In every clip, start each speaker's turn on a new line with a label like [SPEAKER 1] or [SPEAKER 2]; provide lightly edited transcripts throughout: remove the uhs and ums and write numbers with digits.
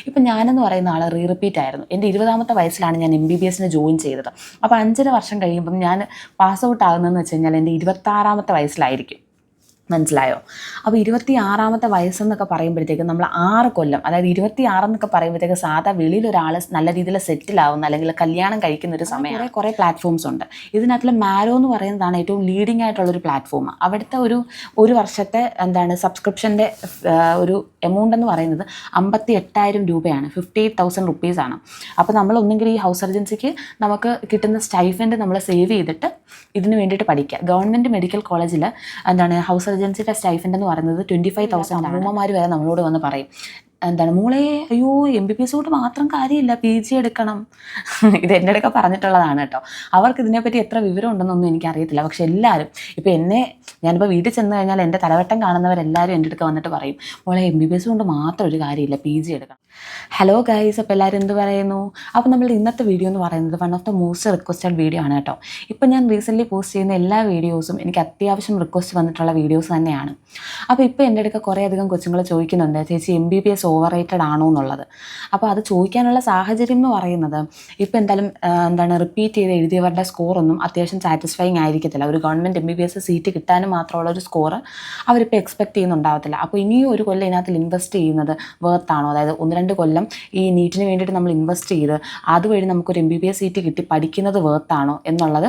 [SPEAKER 1] ഇപ്പം ഞാനെന്ന് പറയുന്ന ആൾ റിപ്പീറ്റ് ആയിരുന്നു. എൻ്റെ 20ാമത്തെ വയസ്സിലാണ് ഞാൻ MBBS ജോയിൻ ചെയ്തത്. അപ്പോൾ 5.5 വർഷം കഴിയുമ്പം ഞാൻ പാസ് ഔട്ട് ആകുന്നതെന്ന് വെച്ച് കഴിഞ്ഞാൽ എൻ്റെ 26ാമത്തെ വയസ്സിലായിരിക്കും. മനസ്സിലായോ? അപ്പോൾ 26ാമത്തെ വയസ്സെന്നൊക്കെ പറയുമ്പോഴത്തേക്കും നമ്മൾ 6 കൊല്ലം, അതായത് 26 എന്നൊക്കെ പറയുമ്പോഴത്തേക്ക് സാധാ വെളിയിലൊരാൾ നല്ല രീതിയിൽ സെറ്റിലാവുന്ന അല്ലെങ്കിൽ കല്യാണം കഴിക്കുന്ന ഒരു സമയമാണ്. കുറേ പ്ലാറ്റ്ഫോംസ് ഉണ്ട്. ഇതിനകത്തുള്ള മാരോ എന്ന് പറയുന്നതാണ് ഏറ്റവും ലീഡിങ് ആയിട്ടുള്ളൊരു പ്ലാറ്റ്ഫോം. അവിടുത്തെ ഒരു വർഷത്തെ സബ്സ്ക്രിപ്ഷൻ്റെ ഒരു എമൗണ്ട് എന്ന് പറയുന്നത് 58,000 രൂപയാണ്. 58,000 റുപ്പീസാണ്. അപ്പോൾ നമ്മൾ ഒന്നെങ്കിൽ ഈ ഹൗസ് സർജൻസിക്ക് നമുക്ക് കിട്ടുന്ന സ്റ്റൈഫൻഡ് നമ്മൾ സേവ് ചെയ്തിട്ട് ഇതിന് വേണ്ടിയിട്ട് പഠിക്കുക. ഗവൺമെൻറ് മെഡിക്കൽ കോളേജിൽ ഹൗസ് സർജൻസിയുടെ സ്റ്റൈഫൻഡ് എന്ന് പറയുന്നത് 25,000. അമ്മൂമ്മമാർ വരെ നമ്മളോട് വന്ന് പറയും, മോളെ അയ്യോ MBBS കൊണ്ട് മാത്രം കാര്യമില്ല, PG എടുക്കണം. ഇത് എൻ്റെ അടുക്ക പറഞ്ഞിട്ടുള്ളതാണ് കേട്ടോ. അവർക്ക് ഇതിനെപ്പറ്റി എത്ര വിവരം ഉണ്ടെന്നൊന്നും എനിക്കറിയത്തില്ല. പക്ഷെ എല്ലാവരും ഇപ്പോൾ ഞാനിപ്പോൾ വീട്ടിൽ ചെന്ന് കഴിഞ്ഞാൽ എൻ്റെ തലവട്ടം കാണുന്നവരെല്ലാവരും എൻ്റെ അടുക്ക വന്നിട്ട് പറയും, മോളെ MBBS കൊണ്ട് മാത്രം ഒരു കാര്യമില്ല, PG എടുക്കണം. ഹലോ ഗൈസ്, അപ്പോൾ എല്ലാവരും എന്ത് പറയുന്നു? അപ്പോൾ നമ്മളുടെ ഇന്നത്തെ വീഡിയോ എന്ന് പറയുന്നത് one of the most requested video ആണ് കേട്ടോ. ഇപ്പോൾ ഞാൻ റീസെൻ്റ്ലി പോസ്റ്റ് ചെയ്യുന്ന എല്ലാ വീഡിയോസും എനിക്ക് അത്യാവശ്യം റിക്വസ്റ്റ് വന്നിട്ടുള്ള വീഡിയോസ് തന്നെയാണ്. അപ്പോൾ ഇപ്പോൾ എൻ്റെ അടുക്ക കുറേ അധികം കൊച്ചുങ്ങൾ ചോദിക്കുന്നുണ്ട്, ചേച്ചി MBBS ഓവർ റേറ്റഡ് ആണോ എന്നുള്ളത്. അപ്പോൾ അത് ചോദിക്കാനുള്ള സാഹചര്യം എന്ന് പറയുന്നത് ഇപ്പോൾ എന്തായാലും റിപ്പീറ്റ് ചെയ്ത് എഴുതിയവരുടെ സ്കോറൊന്നും അത്യാവശ്യം സാറ്റിസ്ഫൈങ് ആയിരിക്കത്തില്ല. ഒരു ഗവൺമെൻറ് MBBS സീറ്റ് കിട്ടാനും മാത്രമുള്ള ഒരു സ്കോർ അവരിപ്പോൾ എക്സ്പെക്ട് ചെയ്യുന്നുണ്ടാവത്തില്ല. അപ്പോൾ ഇനിയും ഒരു കൊല്ലം ഇതിനകത്ത് ഇൻവെസ്റ്റ് ചെയ്യുന്നത് വേർത്താണോ? അതായത് 1-2 കൊല്ലം ഈ നീറ്റിന് വേണ്ടിയിട്ട് നമ്മൾ ഇൻവെസ്റ്റ് ചെയ്ത് അതുവഴി നമുക്കൊരു MBBS സീറ്റ് കിട്ടി പഠിക്കുന്നത് വേർത്താണോ എന്നുള്ളത്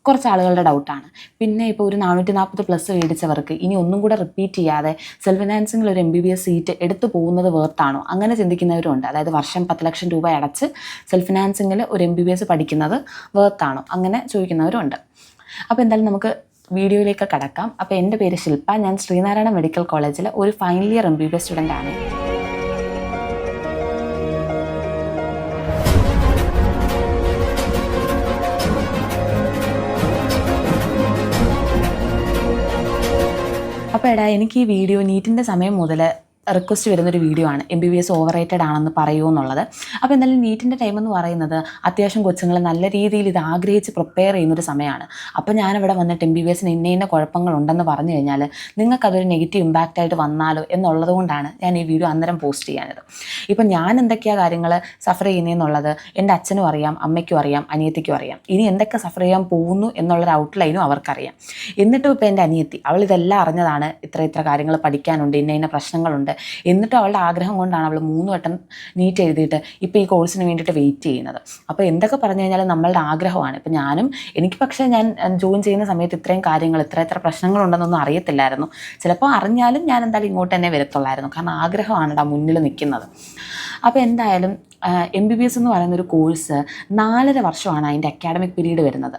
[SPEAKER 1] കുറച്ച് ആളുകളുടെ ഡൗട്ടാണ്. പിന്നെ ഇപ്പോൾ ഒരു 440+ മേടിച്ചവർക്ക് ഇനി ഒന്നും കൂടെ റിപ്പീറ്റ് ചെയ്യാതെ സെൽഫ് ഫിനാൻസിങ്ങിൽ ഒരു MBBS സീറ്റ് എടുത്തു പോകുന്നത് വേർത്താണോ? അങ്ങനെ ചിന്തിക്കുന്നവരുണ്ട്. അതായത് വർഷം 10 ലക്ഷം രൂപ അടച്ച് സെൽഫ് ഫിനാൻസിങ്ങിൽ ഒരു MBBS പഠിക്കുന്നത് വേർത്താണോ? അങ്ങനെ ചോദിക്കുന്നവരുണ്ട്. അപ്പോൾ എന്തായാലും നമുക്ക് വീഡിയോയിലേക്ക് കടക്കാം. അപ്പോൾ എൻ്റെ പേര് ശില്പ. ഞാൻ ശ്രീനാരായണ മെഡിക്കൽ കോളേജിൽ ഒരു ഫൈനൽ ഇയർ MBBS സ്റ്റുഡൻ്റ് ആണ്. അപ്പോൾ എനിക്ക് ഈ വീഡിയോ നീറ്റിൻ്റെ സമയം മുതൽ റിക്വസ്റ്റ് വരുന്നൊരു വീഡിയോ ആണ്, MBBS ഓവർ റേറ്റഡ് ആണെന്ന് പറയൂ എന്നുള്ളത്. അപ്പോൾ എന്തായാലും നീറ്റിൻ്റെ ടൈം എന്ന് പറയുന്നത് അത്യാവശ്യം കൊച്ചുങ്ങൾ നല്ല രീതിയിൽ ഇത് ആഗ്രഹിച്ച് പ്രിപ്പയർ ചെയ്യുന്നൊരു സമയമാണ്. അപ്പോൾ ഞാനിവിടെ വന്നിട്ട് MBBS ഇന്ന കുഴപ്പങ്ങളുണ്ടെന്ന് പറഞ്ഞു കഴിഞ്ഞാൽ നിങ്ങൾക്കതൊരു നെഗറ്റീവ് ഇമ്പാക്റ്റ് ആയിട്ട് വന്നാലോ എന്നുള്ളത് കൊണ്ടാണ് ഞാൻ ഈ വീഡിയോ അന്നേരം പോസ്റ്റ് ചെയ്യാനത്. ഇപ്പം ഞാൻ എന്തൊക്കെയാണ് കാര്യങ്ങൾ സഫർ ചെയ്യുന്നതെന്നുള്ളത് എൻ്റെ അച്ഛനും അറിയാം, അമ്മയ്ക്കും അറിയാം, അനിയത്തിക്കും അറിയാം. ഇനി എന്തൊക്കെ സഫർ ചെയ്യാൻ പോകുന്നു എന്നുള്ളൊരു ഔട്ട്ലൈനും അവർക്കറിയാം. എന്നിട്ടും ഇപ്പോൾ എൻ്റെ അനിയത്തി അവളിതെല്ലാം അറിഞ്ഞതാണ്. ഇത്ര കാര്യങ്ങൾ പഠിക്കാനുണ്ട്, ഇന്ന പ്രശ്നങ്ങളുണ്ട്. എന്നിട്ടും അവളുടെ ആഗ്രഹം കൊണ്ടാണ് അവൾ 3 വട്ടം നീറ്റ് എഴുതിയിട്ട് ഇപ്പോൾ ഈ കോഴ്സിന് വേണ്ടിയിട്ട് വെയിറ്റ് ചെയ്യുന്നത്. അപ്പോൾ എന്തൊക്കെ പറഞ്ഞു കഴിഞ്ഞാൽ നമ്മളുടെ ആഗ്രഹമാണ്. ഇപ്പം എനിക്ക് പക്ഷേ ഞാൻ ജോയിൻ ചെയ്യുന്ന സമയത്ത് ഇത്രയും കാര്യങ്ങൾ ഇത്ര പ്രശ്നങ്ങളുണ്ടെന്നൊന്നും അറിയത്തില്ലായിരുന്നു. ചിലപ്പോൾ അറിഞ്ഞാലും ഞാൻ എന്തായാലും ഇങ്ങോട്ട് തന്നെ വരത്തുള്ളായിരുന്നു. കാരണം ആഗ്രഹമാണ് മുന്നിൽ നിൽക്കുന്നത്. അപ്പോൾ എന്തായാലും MBBS എന്ന് പറയുന്നൊരു കോഴ്സ് 4.5 വർഷമാണ് അതിൻ്റെ അക്കാഡമിക് പീരീഡ് വരുന്നത്.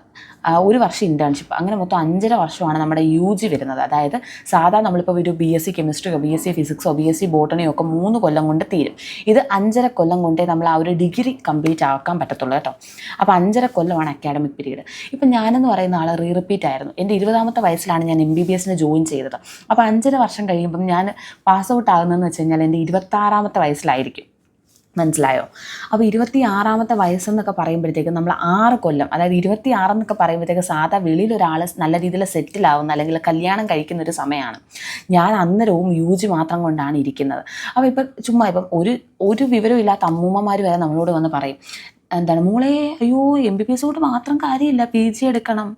[SPEAKER 1] 1 വർഷം ഇൻറ്റേൺഷിപ്പ്, അങ്ങനെ മൊത്തം 5.5 വർഷമാണ് നമ്മുടെ UG വരുന്നത്. അതായത് സാധാരണ നമ്മളിപ്പോൾ ഒരു BSc കെമിസ്ട്രിയോ BSc ഫിസിക്സോ BSc ബോട്ടണിയോ ഒക്കെ 3 കൊല്ലം കൊണ്ട് തീരും. ഇത് 5.5 കൊല്ലം കൊണ്ടേ നമ്മൾ ആ ഒരു ഡിഗ്രി കംപ്ലീറ്റ് ആക്കാൻ പറ്റത്തുള്ളൂ കേട്ടോ. അപ്പോൾ 5.5 കൊല്ലമാണ് അക്കാഡമിക് പീരീഡ്. ഇപ്പം ഞാനെന്ന് പറയുന്ന ആൾ റിപ്പീറ്റ് ആയിരുന്നു. എൻ്റെ 20ാമത്തെ വയസ്സിലാണ് ഞാൻ MBBS ജോയിൻ ചെയ്തത്. അപ്പോൾ 5.5 വർഷം കഴിയുമ്പം ഞാൻ പാസ് ഔട്ട് ആകുന്നതെന്ന് വെച്ച് കഴിഞ്ഞാൽ എൻ്റെ 26ാമത്തെ വയസ്സിലായിരിക്കും. മനസ്സിലായോ? അപ്പോൾ 26ാമത്തെ വയസ്സെന്നൊക്കെ പറയുമ്പോഴത്തേക്കും നമ്മൾ 6 കൊല്ലം, അതായത് 26 എന്നൊക്കെ പറയുമ്പോഴത്തേക്ക് സാധാ വെളിയിലൊരാൾ നല്ല രീതിയിൽ സെറ്റിലാവുന്ന അല്ലെങ്കിൽ കല്യാണം കഴിക്കുന്ന ഒരു സമയമാണ്. ഞാൻ അന്നേരവും UG മാത്രം കൊണ്ടാണ് ഇരിക്കുന്നത്. അപ്പോൾ ഇപ്പം ഒരു വിവരവും ഇല്ലാത്ത അമ്മൂമ്മമാർ വരെ നമ്മളോട് വന്ന് പറയും, മോളെ അയ്യോ MBBS കൊണ്ട് മാത്രം കാര്യമില്ല, PG എടുക്കണം.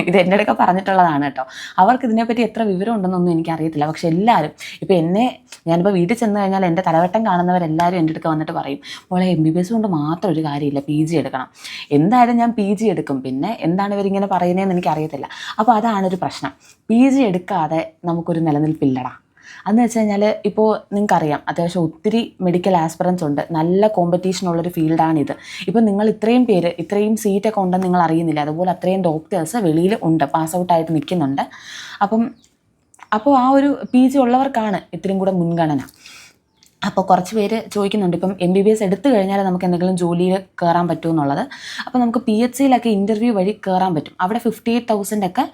[SPEAKER 1] ഇത് എൻ്റെ അടുക്ക പറഞ്ഞിട്ടുള്ളതാണ് കേട്ടോ. അവർക്ക് ഇതിനെപ്പറ്റി എത്ര വിവരം ഉണ്ടെന്നൊന്നും എനിക്കറിയത്തില്ല. പക്ഷെ എല്ലാവരും ഇപ്പോൾ ഞാനിപ്പോൾ വീട്ടിൽ ചെന്ന് കഴിഞ്ഞാൽ എൻ്റെ തലവട്ടം കാണുന്നവരെല്ലാവരും എൻ്റെ അടുക്ക വന്നിട്ട് പറയും, മോളെ MBBS കൊണ്ട് മാത്രം ഒരു കാര്യമില്ല, PG എടുക്കണം. എന്തായാലും ഞാൻ PG എടുക്കും. പിന്നെ എന്താണ് ഇവരിങ്ങനെ പറയുന്നതെന്ന് എനിക്കറിയത്തില്ല. അപ്പോൾ അതാണൊരു പ്രശ്നം. PG എടുക്കാതെ നമുക്കൊരു നിലനിൽപ്പില്ലടാ. അതെന്ന് വെച്ച് കഴിഞ്ഞാൽ ഇപ്പോൾ നിങ്ങൾക്കറിയാം അത്യാവശ്യം ഒത്തിരി മെഡിക്കൽ ആസ്പിറൻസ് ഉണ്ട്, നല്ല കോമ്പറ്റീഷനുള്ളൊരു ഫീൽഡാണിത്. ഇപ്പം നിങ്ങൾ ഇത്രയും സീറ്റൊക്കെ ഉണ്ടെന്ന് നിങ്ങൾ അറിയുന്നില്ല. അതുപോലെ അത്രയും ഡോക്ടേഴ്സ് വെളിയിൽ ഉണ്ട്, പാസ് ഔട്ടായിട്ട് നിൽക്കുന്നുണ്ട്. അപ്പോൾ ആ ഒരു PG ഉള്ളവർക്കാണ് ഇത്രയും കൂടെ മുൻഗണന. അപ്പോൾ കുറച്ച് പേര് ചോദിക്കുന്നുണ്ട്, ഇപ്പം MBBS എടുത്തു കഴിഞ്ഞാൽ നമുക്ക് എന്തെങ്കിലും ജോലിയിൽ കയറാൻ പറ്റുമെന്നുള്ളത്. അപ്പോൾ നമുക്ക് PHCയിലൊക്കെ ഇൻ്റർവ്യൂ വഴി കയറാൻ പറ്റും. അവിടെ 58,000 ഒക്കെ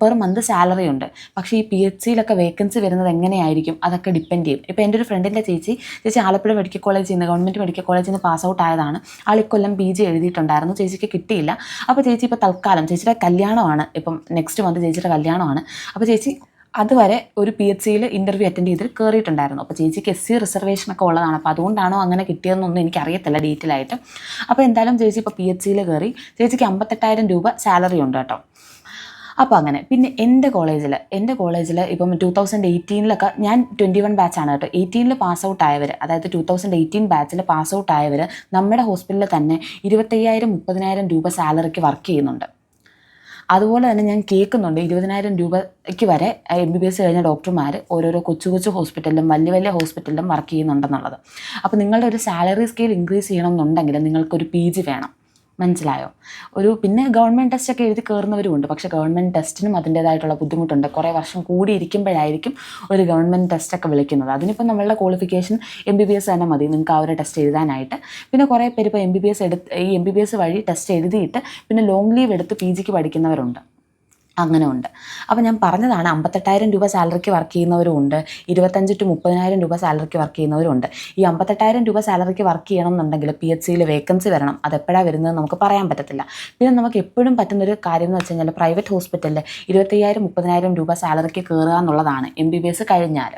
[SPEAKER 1] പെർ മന്ത് സാലറി ഉണ്ട്. പക്ഷേ ഈ PHCയിലൊക്കെ വേക്കൻസി വരുന്നത് എങ്ങനെയായിരിക്കും അതൊക്കെ ഡിപ്പെൻഡ് ചെയ്യും. ഇപ്പോൾ എൻ്റെ ഒരു ഫ്രണ്ടിൻ്റെ ചേച്ചി ആലപ്പുഴ മെഡിക്കൽ കോളേജിൽ നിന്ന്, ഗവൺമെൻറ് മെഡിക്കൽ കോളേജിൽ നിന്ന് പാസ് ഔട്ട് ആയതാണ്. ആൾ ഇക്കൊല്ലം PG എഴുതിയിട്ടുണ്ടായിരുന്നു. ചേച്ചിക്ക് കിട്ടിയില്ല. അപ്പോൾ ചേച്ചി ഇപ്പോൾ തൽക്കാലം ചേച്ചിയുടെ കല്യാണമാണ്, ഇപ്പം നെക്സ്റ്റ് മന്ത് ചേച്ചിയുടെ കല്യാണമാണ്. അപ്പോൾ ചേച്ചി അതുവരെ ഒരു PHCയിൽ ഇൻ്റർവ്യൂ അറ്റൻഡ് ചെയ്തിട്ട് കയറിയിട്ടുണ്ടായിരുന്നു. അപ്പോൾ ചേച്ചിക്ക് SC റിസർവേഷനൊക്കെ ഉള്ളതാണ്. അപ്പോൾ അതുകൊണ്ടാണോ അങ്ങനെ കിട്ടിയതെന്നൊന്നും എനിക്കറിയത്തില്ല ഡീറ്റെയിൽ ആയിട്ട്. അപ്പോൾ എന്തായാലും ചേച്ചി ഇപ്പോൾ PHCയിൽ കയറി. ചേച്ചിക്ക് 58,000 രൂപ സാലറി ഉണ്ട് കേട്ടോ. അപ്പോൾ അങ്ങനെ പിന്നെ എൻ്റെ കോളേജിൽ ഇപ്പം 2018 ഞാൻ 21 ബാച്ചാണ് കേട്ടോ. 18 പാസ് ഔട്ട് ആയവർ, അതായത് 2018 ബാച്ചിൽ പാസ് ഔട്ട് ആയവർ നമ്മുടെ ഹോസ്പിറ്റലിൽ തന്നെ 25,000 30,000 രൂപ സാലറിക്ക് വർക്ക് ചെയ്യുന്നുണ്ട്. അതുപോലെ തന്നെ ഞാൻ കേൾക്കുന്നുണ്ട് 20,000 രൂപയ്ക്ക് വരെ MBBS കഴിഞ്ഞ ഡോക്ടർമാർ ഓരോരോ കൊച്ചു ഹോസ്പിറ്റലിലും വലിയ ഹോസ്പിറ്റലിലും വർക്ക് ചെയ്യുന്നുണ്ടെന്നുള്ളത്. അപ്പോൾ നിങ്ങളുടെ ഒരു സാലറി സ്കെയിൽ ഇൻക്രീസ് ചെയ്യണമെന്നുണ്ടെങ്കിൽ നിങ്ങൾക്കൊരു PG വേണം. മനസ്സിലായോ? പിന്നെ ഗവൺമെൻറ് ടെസ്റ്റൊക്കെ എഴുതി കയറുന്നവരുമുണ്ട്. പക്ഷേ ഗവൺമെൻറ് ടെസ്റ്റിനും അതിൻ്റേതായിട്ടുള്ള ബുദ്ധിമുട്ടുണ്ട്. കുറേ വർഷം കൂടി ഇരിക്കുമ്പോഴായിരിക്കും ഒരു ഗവൺമെൻറ് ടെസ്റ്റൊക്കെ വിളിക്കുന്നത്. അതിനിപ്പോൾ നമ്മളുടെ ക്വാളിഫിക്കേഷൻ MBBS തന്നെ മതി നിങ്ങൾക്ക് ആ ഒരു ടെസ്റ്റ് എഴുതാനായിട്ട്. പിന്നെ കുറേ പേര് ഇപ്പോൾ MBBS വഴി ടെസ്റ്റ് എഴുതിയിട്ട് പിന്നെ ലോങ് ലീവ് എടുത്ത് PGക്ക് പഠിക്കുന്നവരുണ്ട്. അങ്ങനെ ഉണ്ട്. അപ്പോൾ ഞാൻ പറഞ്ഞതാണ് 58,000 രൂപ സാലറിക്ക് വർക്ക് ചെയ്യുന്നവരും ഉണ്ട്, 25,000 to 30,000 രൂപ സാലറിക്ക് വർക്ക് ചെയ്യുന്നവരും ഉണ്ട്. ഈ 58,000 രൂപ സാലറിക്ക് വർക്ക് ചെയ്യണം എന്നുണ്ടെങ്കിൽ PHCയിൽ വേക്കൻസി വരണം. അതെപ്പോഴാണ് വരുന്നത് നമുക്ക് പറയാൻ പറ്റത്തില്ല. പിന്നെ നമുക്ക് എപ്പോഴും പറ്റുന്നൊരു കാര്യം എന്ന് വെച്ച് കഴിഞ്ഞാൽ പ്രൈവറ്റ് ഹോസ്പിറ്റലിൽ 25,000 30,000 രൂപ സാലറിക്ക് കയറുക എന്നുള്ളതാണ് MBBS കഴിഞ്ഞാൽ.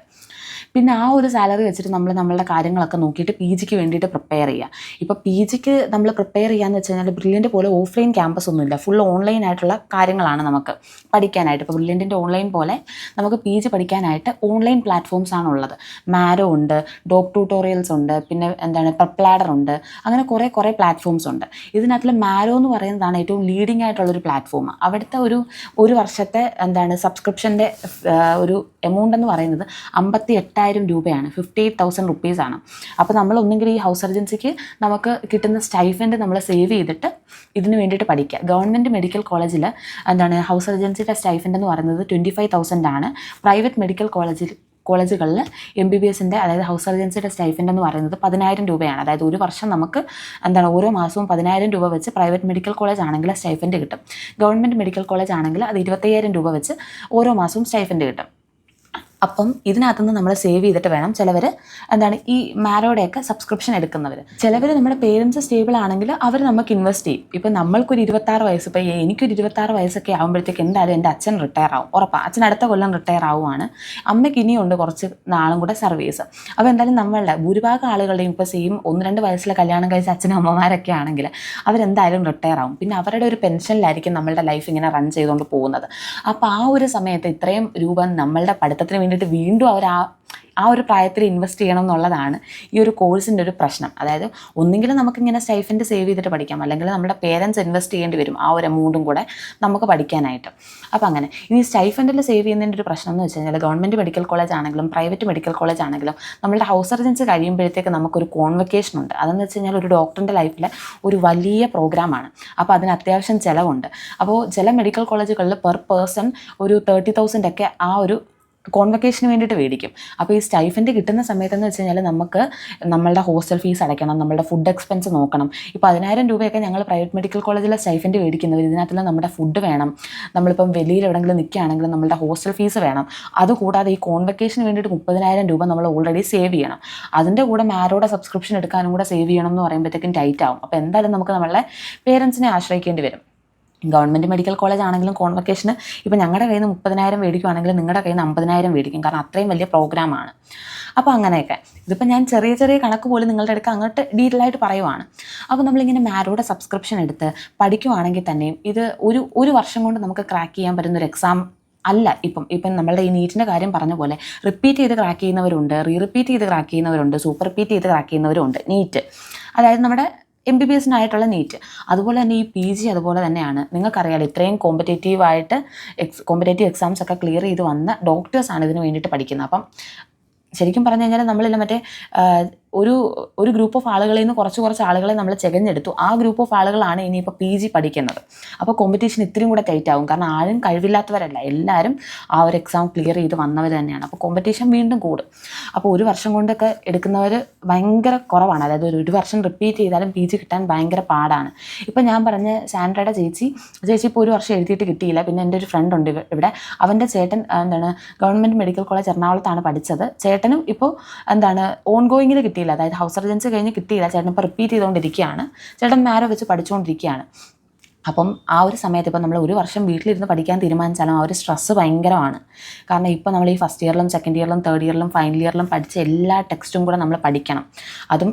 [SPEAKER 1] പിന്നെ ആ ഒരു സാലറി വെച്ചിട്ട് നമ്മളുടെ കാര്യങ്ങളൊക്കെ നോക്കിയിട്ട് PGക്ക് വേണ്ടിയിട്ട് പ്രിപ്പയർ ചെയ്യുക. ഇപ്പോൾ PGക്ക് നമ്മൾ പ്രിപ്പയർ ചെയ്യാന്ന് വെച്ച് കഴിഞ്ഞാൽ ബ്രില്യൻ്റ് പോലെ ഓഫ്ലൈൻ ക്യാമ്പസ് ഒന്നുമില്ല. ഫുൾ ഓൺലൈൻ ആയിട്ടുള്ള കാര്യങ്ങളാണ് നമുക്ക് പഠിക്കാനായിട്ട്. ഇപ്പോൾ ബ്രില്യൻറ്റിൻ്റെ ഓൺലൈൻ പോലെ നമുക്ക് PG പഠിക്കാനായിട്ട് ഓൺലൈൻ പ്ലാറ്റ്ഫോംസ് ആണ് ഉള്ളത്. മാരോ ഉണ്ട്, ഡോക് ട്യൂട്ടോറിയൽസ് ഉണ്ട്, പിന്നെ പെപ്ലാഡർ ഉണ്ട്, അങ്ങനെ കുറേ പ്ലാറ്റ്ഫോംസ് ഉണ്ട്. ഇതിനകത്തിൽ മാരോ എന്ന് പറയുന്നതാണ് ഏറ്റവും ലീഡിങ് ആയിട്ടുള്ളൊരു പ്ലാറ്റ്ഫോം. അവിടുത്തെ ഒരു വർഷത്തെ സബ്സ്ക്രിപ്ഷൻ്റെ ഒരു എമൗണ്ട് എന്ന് പറയുന്നത് 58,000 രൂപയാണ്. 58,000 റുപ്പീസാണ്. അപ്പോൾ നമ്മൾ ഒന്നെങ്കിൽ ഈ ഹൗസ് സർജൻസിക്ക് നമുക്ക് കിട്ടുന്ന സ്റ്റൈഫൻഡ് നമ്മൾ സേവ് ചെയ്തിട്ട് ഇതിന് വേണ്ടിയിട്ട് പഠിക്കുക. ഗവൺമെൻറ് മെഡിക്കൽ കോളേജിൽ ഹൗസ് സർജൻസിയുടെ സ്റ്റൈഫൻഡ് എന്ന് പറയുന്നത് 25,000 ആണ്. പ്രൈവറ്റ് മെഡിക്കൽ കോളേജുകളിൽ MBBSൻ്റെ അതായത് ഹൗസ് സർജൻസിയുടെ സ്റ്റൈഫൻഡ് എന്ന് പറയുന്നത് 10,000 രൂപയാണ്. അതായത് ഒരു വർഷം നമുക്ക് ഓരോ മാസവും 10,000 രൂപ വെച്ച് പ്രൈവറ്റ് മെഡിക്കൽ കോളേജ് ആണെങ്കിൽ സ്റ്റൈഫൻഡ് കിട്ടും. ഗവൺമെൻറ് മെഡിക്കൽ കോളേജ് ആണെങ്കിൽ അത് 25,000 രൂപ വെച്ച് ഓരോ മാസവും സ്റ്റൈഫൻഡ് കിട്ടും. അപ്പം ഇതിനകത്തുനിന്ന് നമ്മൾ സേവ് ചെയ്തിട്ട് വേണം ചിലവർ ഈ മാരോടെയൊക്കെ സബ്സ്ക്രിപ്ഷൻ എടുക്കുന്നവർ. ചിലവർ നമ്മുടെ പേരൻസ് സ്റ്റേബിൾ ആണെങ്കിൽ അവർ നമുക്ക് ഇൻവെസ്റ്റ് ചെയ്യും. ഇപ്പം നമ്മൾക്കൊരു 26 വയസ്സ്, ഇപ്പോൾ എനിക്കൊരു 26 വയസ്സൊക്കെ ആകുമ്പോഴത്തേക്ക് എന്തായാലും എൻ്റെ അച്ഛൻ റിട്ടയർ ആവും, ഉറപ്പാണ്. അച്ഛൻ അടുത്ത കൊല്ലം റിട്ടയർ ആവുകയാണ്. അമ്മയ്ക്ക് ഇനിയുണ്ട് കുറച്ച് നാളും കൂടെ സർവീസ്. അപ്പോൾ എന്തായാലും നമ്മളുടെ ഭൂരിഭാഗം ആളുകളുടെയും ഇപ്പോൾ സെയിം 1-2 വയസ്സിലെ കല്യാണം കഴിച്ച അച്ഛനും അമ്മമാരൊക്കെ ആണെങ്കിൽ അവരെന്തായാലും റിട്ടയർ ആവും. പിന്നെ അവരുടെ ഒരു പെൻഷനിലായിരിക്കും നമ്മളുടെ ലൈഫ് ഇങ്ങനെ റൺ ചെയ്തുകൊണ്ട് പോകുന്നത്. അപ്പോൾ ആ ഒരു സമയത്ത് ഇത്രയും രൂപ നമ്മളുടെ പഠിത്തത്തിന് വേണ്ടിയിട്ട് വീണ്ടും അവർ ആ ഒരു പ്രായത്തിൽ ഇൻവെസ്റ്റ് ചെയ്യണം എന്നുള്ളതാണ് ഈ ഒരു കോഴ്സിൻ്റെ ഒരു പ്രശ്നം. അതായത് ഒന്നെങ്കിലും നമുക്കിങ്ങനെ സ്റ്റൈഫൻഡ് സേവ് ചെയ്തിട്ട് പഠിക്കാം, അല്ലെങ്കിൽ നമ്മുടെ പേരൻസ് ഇൻവെസ്റ്റ് ചെയ്യേണ്ടി വരും ആ ഒരു എമൗണ്ടും കൂടെ നമുക്ക് പഠിക്കാനായിട്ട്. അപ്പോൾ അങ്ങനെ ഇനി സ്റ്റൈഫൻഡിൽ സേവ് ചെയ്യുന്നതിൻ്റെ ഒരു പ്രശ്നം എന്ന് വെച്ച് കഴിഞ്ഞാൽ ഗവൺമെൻറ് മെഡിക്കൽ കോളേജ് ആണെങ്കിലും പ്രൈവറ്റ് മെഡിക്കൽ കോളേജ് ആണെങ്കിലും നമ്മളുടെ ഹൗസ് സർജൻസി കഴിയുമ്പോഴത്തേക്ക് നമുക്കൊരു കോൺവക്കേഷൻ ഉണ്ട്. അതെന്ന് വെച്ച് കഴിഞ്ഞാൽ ഒരു ഡോക്ടറിൻ്റെ ലൈഫിലെ ഒരു വലിയ പ്രോഗ്രാമാണ്. അപ്പോൾ അതിന് അത്യാവശ്യം ചിലവുണ്ട്. അപ്പോൾ ചില മെഡിക്കൽ കോളേജുകളിൽ പെർ പേഴ്സൺ ഒരു 30,000 ഒക്കെ ആ ഒരു കോൺവക്കേഷന് വേണ്ടിയിട്ട് മേടിക്കും. അപ്പോൾ ഈ സ്റ്റൈഫൻഡ് കിട്ടുന്ന സമയത്തെന്ന് വെച്ച് കഴിഞ്ഞാൽ നമുക്ക് നമ്മളുടെ ഹോസ്റ്റൽ ഫീസ് അടയ്ക്കണം, നമ്മളുടെ ഫുഡ് എക്സ്പെൻസ് നോക്കണം. ഈ 10,000 രൂപയൊക്കെ ഞങ്ങൾ പ്രൈവറ്റ് മെഡിക്കൽ കോളേജിലെ സ്റ്റൈഫൻഡ് മേടിക്കുന്നവർ ഇതിനകത്തുള്ള നമ്മുടെ ഫുഡ് വേണം, നമ്മളിപ്പം വെളിയിൽ എവിടെയെങ്കിലും നിൽക്കുകയാണെങ്കിൽ നമ്മളുടെ ഹോസ്റ്റൽ ഫീസ് വേണം. അതുകൂടാതെ ഈ കോൺവക്കേഷന് വേണ്ടിയിട്ട് 30,000 രൂപ നമ്മൾ ഓൾറെഡി സേവ് ചെയ്യണം. അതിൻ്റെ കൂടെ മാരോടെ സബ്സ്ക്രിപ്ഷൻ എടുക്കാനും കൂടെ സേവ് ചെയ്യണം എന്ന് പറയുമ്പോഴത്തേക്കും ടൈറ്റ് ആവും. അപ്പോൾ എന്തായാലും നമുക്ക് നമ്മളുടെ പേരൻസിനെ ആശ്രയിക്കേണ്ടി വരും. ഗവൺമെൻറ് മെഡിക്കൽ കോളേജ് ആണെങ്കിലും കോൺവക്കേഷന് ഇപ്പോൾ ഞങ്ങളുടെ കയ്യിൽ നിന്ന് 30,000 മേടിക്കുവാണെങ്കിൽ നിങ്ങളുടെ കയ്യിൽ നിന്ന് 50,000 മേടിക്കും. കാരണം അത്രയും വലിയ പ്രോഗ്രാമാണ്. അപ്പോൾ അങ്ങനെയൊക്കെ ഇതിപ്പോൾ ഞാൻ ചെറിയ കണക്ക് പോലും നിങ്ങളുടെ അടുത്ത് അങ്ങോട്ട് ഡീറ്റെയിൽ ആയിട്ട് പറയുവാണ്. അപ്പോൾ നമ്മളിങ്ങനെ മാരോടെ സബ്സ്ക്രിപ്ഷൻ എടുത്ത് പഠിക്കുവാണെങ്കിൽ തന്നെയും ഇത് ഒരു വർഷം കൊണ്ട് നമുക്ക് ക്രാക്ക് ചെയ്യാൻ പറ്റുന്നൊരു എക്സാം അല്ല. ഇപ്പം നമ്മളുടെ ഈ നീറ്റിൻ്റെ കാര്യം പറഞ്ഞ പോലെ റിപ്പീറ്റ് ചെയ്ത് ക്രാക്ക് ചെയ്യുന്നവരുണ്ട്, റിപ്പീറ്റ് ചെയ്ത് ക്രാക്ക് ചെയ്യുന്നവരുണ്ട്, സൂപ്പർ റിപ്പീറ്റ് ചെയ്ത് ക്രാക്ക് ചെയ്യുന്നവരുണ്ട്. നീറ്റ് അതായത് നമ്മുടെ MBBSനായിട്ടുള്ള നീറ്റ്. അതുപോലെ തന്നെ ഈ PG അതുപോലെ തന്നെയാണ്. നിങ്ങൾക്കറിയാലോ ഇത്രയും കോമ്പറ്റേറ്റീവ് എക്സാംസ് ഒക്കെ ക്ലിയർ ചെയ്ത് വന്ന ഡോക്ടേഴ്സാണ് ഇതിന് വേണ്ടിയിട്ട് പഠിക്കുന്നത്. അപ്പം ശരിക്കും പറഞ്ഞു കഴിഞ്ഞാൽ നമ്മളില്ല ഒരു ഗ്രൂപ്പ് ഓഫ് ആളുകളിൽ നിന്ന് കുറച്ച് ആളുകളെ നമ്മൾ ചെകഞ്ഞെടുത്തു. ആ ഗ്രൂപ്പ് ഓഫ് ആളുകളാണ് ഇനിയിപ്പോൾ PG പഠിക്കുന്നത്. അപ്പോൾ കോമ്പറ്റീഷൻ ഇത്രയും കൂടെ ടൈറ്റ് ആവും. കാരണം ആരും കഴിവില്ലാത്തവരല്ല, എല്ലാവരും ആ ഒരു എക്സാം ക്ലിയർ ചെയ്ത് വന്നവർ തന്നെയാണ്. അപ്പോൾ കോമ്പറ്റീഷൻ വീണ്ടും കൂടും. അപ്പോൾ ഒരു വർഷം കൊണ്ടൊക്കെ എടുക്കുന്നവർ ഭയങ്കര കുറവാണ്. അതായത് ഒരു വർഷം റിപ്പീറ്റ് ചെയ്താലും PG കിട്ടാൻ ഭയങ്കര പാടാണ്. ഇപ്പം ഞാൻ പറഞ്ഞ സാൻഡ്രയുടെ ചേച്ചി ഇപ്പോൾ ഒരു വർഷം എഴുതിയിട്ട് കിട്ടിയില്ല. പിന്നെ എൻ്റെ ഒരു ഫ്രണ്ട് ഉണ്ട് ഇവിടെ, അവൻ്റെ ചേട്ടൻ ഗവൺമെൻറ് മെഡിക്കൽ കോളേജ് എറണാകുളത്താണ് പഠിച്ചത്. ചേട്ടനും ഇപ്പോൾ ഓൺഗോയിങ്ങിൽ കിട്ടിയില്ല, അതായത് ഹൗസ് സർജൻസി കഴിഞ്ഞ് കിട്ടിയില്ല. ചേട്ടൻ ഇപ്പോൾ റിപ്പീറ്റ് ചെയ്തുകൊണ്ടിരിക്കുകയാണ്. ചേട്ടൻ മാരോ വെച്ച് പഠിച്ചുകൊണ്ടിരിക്കുകയാണ്. അപ്പം ആ ഒരു സമയത്ത് ഇപ്പോൾ നമ്മൾ ഒരു വർഷം വീട്ടിലിരുന്ന് പഠിക്കാൻ തീരുമാനിച്ചാലും ആ ഒരു സ്ട്രെസ്സ് ഭയങ്കരമാണ്. കാരണം ഇപ്പോൾ നമ്മൾ ഈ ഫസ്റ്റ് ഇയറിലും സെക്കൻഡ് ഇയറിലും തേർഡ് ഇയറിലും ഫൈനൽ ഇയറിലും പഠിച്ച എല്ലാ ടെക്സ്റ്റും കൂടെ നമ്മൾ പഠിക്കണം. അതും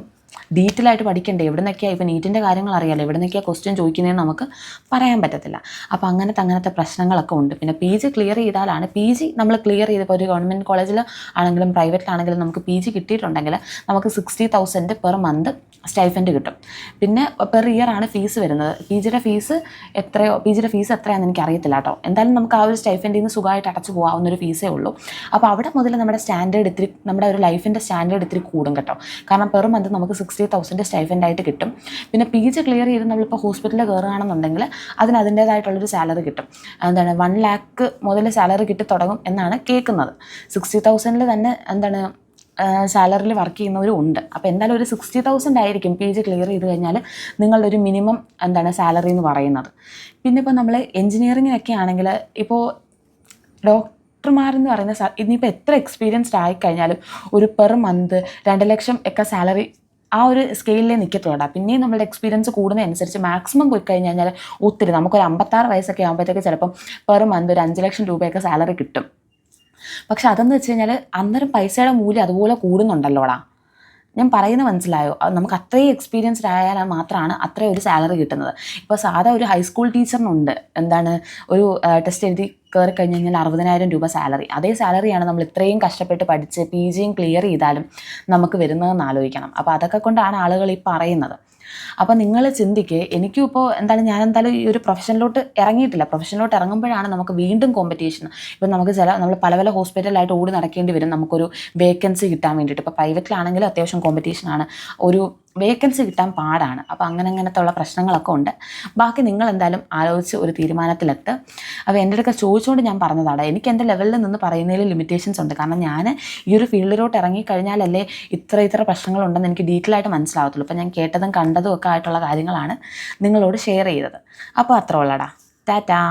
[SPEAKER 1] ഡീറ്റെയിൽ ആയിട്ട് പഠിക്കണ്ടേ. എവിടെ നിന്നൊക്കെയാണ് ഇപ്പോൾ നീറ്റിൻ്റെ കാര്യങ്ങൾ അറിയാമല്ലോ, എവിടെ നിന്നൊക്കെയാണ് ക്വസ്റ്റ്യൻ ചോദിക്കുന്നതെന്ന് നമുക്ക് പറയാൻ പറ്റത്തില്ല. അപ്പോൾ അങ്ങനത്തെ പ്രശ്നങ്ങളൊക്കെ ഉണ്ട്. പിന്നെ പി ജി ക്ലിയർ ചെയ്താലാണ്, പി ജി നമ്മൾ ക്ലിയർ ചെയ്തപ്പോൾ ഒരു ഗവൺമെൻറ് കോളേജിൽ ആണെങ്കിലും പ്രൈവറ്റിലാണെങ്കിലും നമുക്ക് പി ജി കിട്ടിയിട്ടുണ്ടെങ്കിൽ നമുക്ക് 60,000 പെർ മന്ത് സ്റ്റൈഫൻഡ് കിട്ടും. പിന്നെ പെർ ഇയർ ആണ് ഫീസ് വരുന്നത്. പി ജിയുടെ ഫീസ് എത്രയാണെന്ന് എനിക്ക് അറിയത്തില്ല കേട്ടോ. എന്തായാലും നമുക്ക് ആ ഒരു സ്റ്റൈഫൻഡിൽ നിന്ന് സുഖമായിട്ട് അടച്ചു പോകാവുന്നൊരു ഫീസേ ഉള്ളൂ. അപ്പോൾ അവിടെ മുതൽ നമ്മുടെ സ്റ്റാൻഡേർഡ് ഇത്തിരി, നമ്മുടെ ഒരു ലൈഫിൻ്റെ സ്റ്റാൻഡേർഡ് ഇത്തിരി കൂടും കേട്ടോ. കാരണം പെർ മന്ത് നമുക്ക് 60,000 സ്റ്റൈഫൻഡായിട്ട് കിട്ടും. പിന്നെ പി ജി ക്ലിയർ ചെയ്ത് നമ്മളിപ്പോൾ ഹോസ്പിറ്റലിൽ കയറുകയാണെന്നുണ്ടെങ്കിൽ അതിൻ്റേതായിട്ടുള്ളൊരു സാലറി കിട്ടും. 1 lakh മുതൽ സാലറി കിട്ടി തുടങ്ങും എന്നാണ് കേൾക്കുന്നത്. 60,000 തന്നെ സാലറിയിൽ വർക്ക് ചെയ്യുന്നവരും ഉണ്ട്. അപ്പോൾ എന്തായാലും ഒരു 60,000 ആയിരിക്കും പി ജി ക്ലിയർ ചെയ്ത് കഴിഞ്ഞാൽ നിങ്ങളുടെ ഒരു മിനിമം സാലറി എന്ന് പറയുന്നത്. പിന്നെ ഇപ്പോൾ നമ്മൾ എൻജിനീയറിങ്ങിനൊക്കെ ആണെങ്കിൽ ഇപ്പോൾ ഡോക്ടർമാരെന്ന് പറയുന്ന ഇനിയിപ്പോൾ എത്ര എക്സ്പീരിയൻസ്ഡ് ആയിക്കഴിഞ്ഞാലും ഒരു പെർ മന്ത് 2 ലക്ഷം ഒക്കെ സാലറി ആ ഒരു സ്കെയിലിലേ നിൽക്കത്തുള്ളൂ. പിന്നെയും നമ്മുടെ എക്സ്പീരിയൻസ് കൂടുന്നതനുസരിച്ച് മാക്സിമം പോയി കഴിഞ്ഞാൽ ഒത്തിരി നമുക്കൊരു 56 വയസ്സൊക്കെ ആകുമ്പോഴത്തേക്ക് ചിലപ്പം പെർ മന്ത് ഒരു 5 ലക്ഷം രൂപയൊക്കെ സാലറി കിട്ടും. പക്ഷെ അതെന്ന് വെച്ച് കഴിഞ്ഞാൽ അന്നേരം പൈസയുടെ മൂല്യം അതുപോലെ കൂടുന്നുണ്ടല്ലോടാ. ഞാൻ പറയുന്നത് മനസ്സിലായോ? നമുക്ക് അത്രയും എക്സ്പീരിയൻസ്ഡ് ആയാൽ മാത്രമാണ് അത്രയും ഒരു സാലറി കിട്ടുന്നത്. ഇപ്പോൾ സാധാ ഒരു ഹൈസ്കൂൾ ടീച്ചറിനുണ്ട് ഒരു ടെസ്റ്റ് എഴുതി കയറി കഴിഞ്ഞ് കഴിഞ്ഞാൽ 60,000 രൂപ സാലറി. അതേ സാലറിയാണ് നമ്മൾ ഇത്രയും കഷ്ടപ്പെട്ട് പഠിച്ച് പി ജിയും ക്ലിയർ ചെയ്താലും നമുക്ക് വരുന്നതെന്ന് ആലോചിക്കണം. അപ്പോൾ അതൊക്കെ കൊണ്ടാണ് ആളുകൾ ഈ പറയുന്നത്. അപ്പോൾ നിങ്ങൾ ചിന്തിക്കുക, എനിക്കും ഇപ്പോൾ ഞാൻ ഈ ഒരു പ്രൊഫഷനിലോട്ട് ഇറങ്ങിയിട്ടില്ല. പ്രൊഫഷനിലോട്ട് ഇറങ്ങുമ്പോഴാണ് നമുക്ക് വീണ്ടും കോമ്പറ്റീഷൻ. ഇപ്പം നമ്മൾ പല ഹോസ്പിറ്റലിലായിട്ട് ഓടി നടക്കേണ്ടി വരും നമുക്കൊരു വേക്കൻസി കിട്ടാൻ വേണ്ടിയിട്ട്. ഇപ്പോൾ പ്രൈവറ്റിലാണെങ്കിലും അത്യാവശ്യം കോമ്പറ്റീഷനാണ്, ഒരു വേക്കൻസി കിട്ടാൻ പാടാണ്. അപ്പോൾ അങ്ങനത്തെ ഉള്ള പ്രശ്നങ്ങളൊക്കെ ഉണ്ട്. ബാക്കി നിങ്ങൾ എന്തായാലും ആലോചിച്ച് ഒരു തീരുമാനത്തിലെത്ത്. അപ്പോൾ എൻ്റെ അടുക്ക ചോദിച്ചുകൊണ്ട് ഞാൻ പറഞ്ഞതാണ്. എനിക്ക് എൻ്റെ ലെവലിൽ നിന്ന് പറയുന്നതിൽ ലിമിറ്റേഷൻസ് ഉണ്ട്. കാരണം ഞാൻ ഈ ഒരു ഫീൽഡിലോട്ട് ഇറങ്ങിക്കഴിഞ്ഞാലല്ലേ ഇത്ര പ്രശ്നങ്ങളുണ്ടെന്ന് എനിക്ക് ഡീറ്റെയിൽ ആയിട്ട് മനസ്സിലാവത്തുള്ളൂ. അപ്പോൾ ഞാൻ കേട്ടതും കണ്ടതും ഒക്കെ ആയിട്ടുള്ള കാര്യങ്ങളാണ് നിങ്ങളോട് ഷെയർ ചെയ്തത്. അപ്പോൾ അത്ര ഉള്ളടാ. ടാറ്റാ.